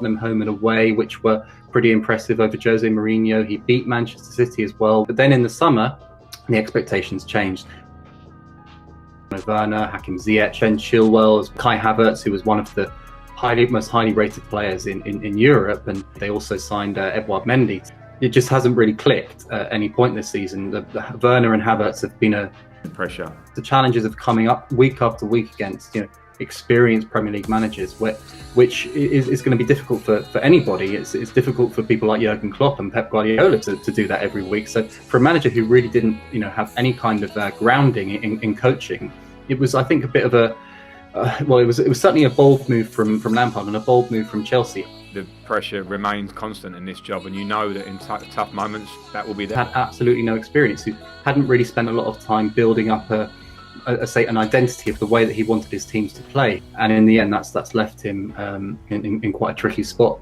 Tottenham home and away, which were pretty impressive over Jose Mourinho. He beat Manchester City as well. But then in the summer, the expectations changed. Werner, Hakim Ziyech, Ben Chilwell, Kai Havertz, who was one of the most highly rated players in Europe, and they also signed Edouard Mendy. It just hasn't really clicked at any point this season. The Werner and Havertz have been pressure. The challenges of coming up week after week against experienced Premier League managers, which is going to be difficult for anybody. It's difficult for people like Jurgen Klopp and Pep Guardiola to do that every week. So for a manager who really didn't have any kind of grounding in coaching, it was, I think, a bit of a it was certainly a bold move from Lampard and a bold move from Chelsea. The pressure remains constant in this job, and you know that in tough moments that will be there. Had absolutely no experience, who hadn't really spent a lot of time building up an identity of the way that he wanted his teams to play, and in the end that's left him in quite a tricky spot.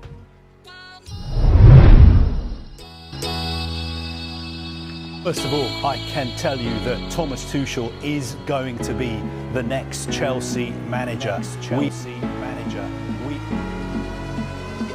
First of all, I can tell you that Thomas Tuchel is going to be the next Chelsea manager. We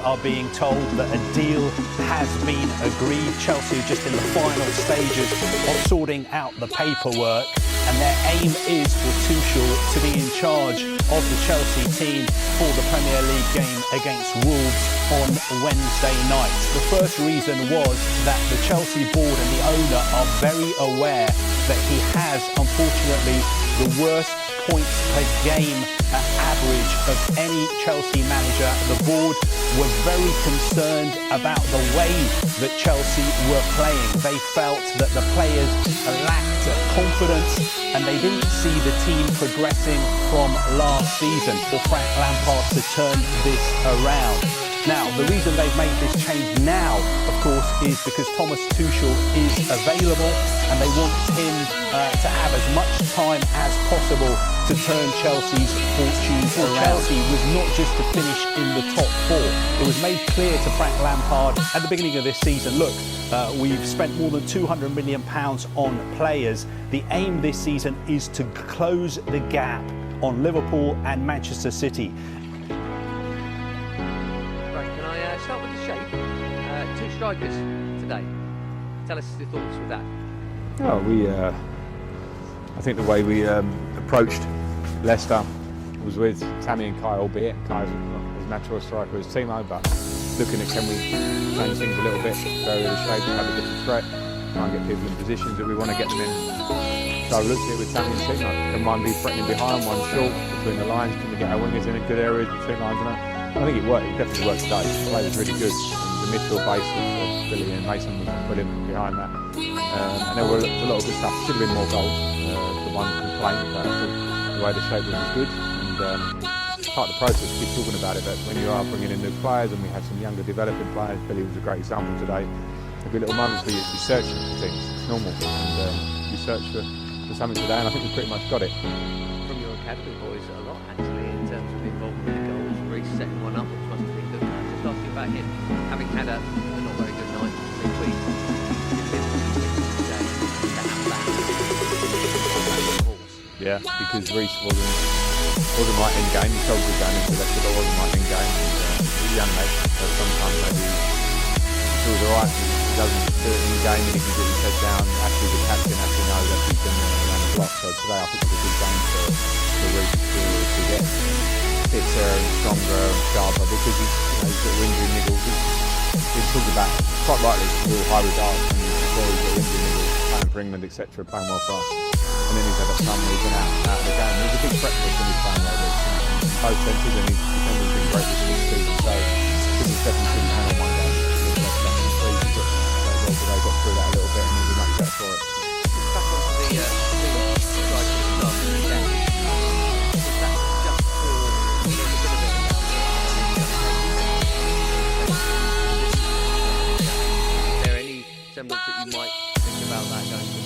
are being told that a deal has been agreed. Chelsea are just in the final stages of sorting out the paperwork, and their aim is for Tuchel to be in charge of the Chelsea team for the Premier League game against Wolves on Wednesday night. The first reason was that the Chelsea board and the owner are very aware that he has, unfortunately, the worst points per game average of any Chelsea manager. The board were very concerned about the way that Chelsea were playing. They felt that the players lacked confidence and they didn't see the team progressing from last season for Frank Lampard to turn this around. Now, the reason they've made this change now, of course, is because Thomas Tuchel is available and they want him to have as much time as possible to turn Chelsea's fortunes around. Chelsea was not just to finish in the top four. It was made clear to Frank Lampard at the beginning of this season, look, we've spent more than £200 million on players. The aim this season is to close the gap on Liverpool and Manchester City. Start with the shape. Two strikers today. Tell us your thoughts with that. Oh, I think the way we approached Leicester was with Tammy and Kai, albeit Kai's a natural striker, as Timo, but looking at can we change things a little bit, vary the shape, have a different threat, try and get people in positions that we want to get them in. So I looked at it with Tammy and Timo. Can one be threatening behind, one short, between the lines? Can we get our wingers in good areas between lines and that? I think it worked. It definitely worked today. The play was really good. The midfield base was brilliant. Mason was brilliant behind that. And there was a lot of good stuff. Should have been more goals. The one complaint about the way the shape was good. And part of the process, keep talking about it, but when you are bringing in new players, and we had some younger developing players, Billy was a great example today. There'll be little moments where you're searching for things. It's normal. And you search for something today, and I think we pretty much got it. From your academy boys, a lot actually in terms of involvement in the goals. Setting one up, which must have been good. Just asking about him, having had a not very good night midweek. Yeah, because Reece wasn't right in game. He told the game into Leicester, but wasn't right in game. He's a young mate, so sometimes maybe he feels alright. He doesn't do it in the game, and he can get his head down. Actually, the captain actually knows that he's been around the block. So today, I think it was a good game for Reece to get fitter and stronger and sharper, because he's got injury niggles. He's talked about, quite rightly, real high regard, and before he's got injury niggles, playing for England, etc., playing well for us. And then he's had a summer where he's been out of the game. He's a big threat for us when he's playing well in both senses, and he's been great this season. So he's definitely couldn't handle one game. They got through that a little bit, and he'll be much better for it. Back onto the strike at the start of the game. Semblance that you might think about that going forward?